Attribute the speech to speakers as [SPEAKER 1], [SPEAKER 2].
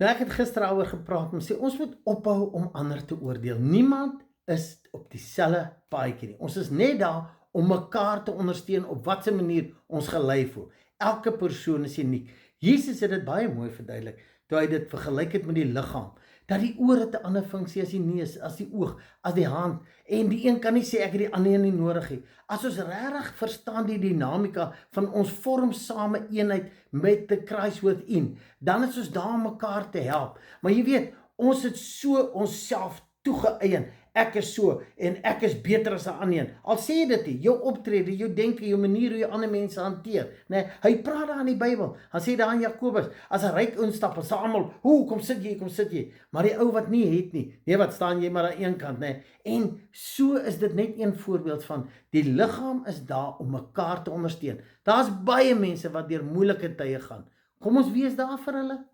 [SPEAKER 1] Nou ek het gister daaroor gepraat, maar sê ons moet ophou om ander te oordeel. Niemand is op dieselfde paadjie nie. Ons is net daar om mekaar te ondersteun op watter manier ons gelei voel. Elke persoon is uniek. Jesus het dit baie mooi verduidelik toe hy dit vergelyk het met die liggaam. Dat die oor het 'n ander funksie as die neus, as die oog, as die hand. En die een kan nie sê ek het die ander een nie nodig nie. As ons regtig verstaan die dinamika van ons vorm same eenheid met the Christ within, dan is ons daar om mekaar te help. Maar jy weet, ons het so onsself toegeëien. Ek is so en ek is beter as 'n ander een. Al sê jy dit nie, jou optrede, jou denke, jou manier hoe jy ander mense hanteer. Nee, hy praat daar in die Bybel. Hy sê daar in Jakobus, as 'n ryk instap, dan sê almal, "Hoe kom sit jy?" Maar die ou wat nie het nie, nee, wat staan jy maar aan een kant, nê? En so is dit net een voorbeeld van die liggaam is daar om mekaar te ondersteun. Daar's baie mense wat deur moeilike tye gaan. Kom ons wees daar vir hulle.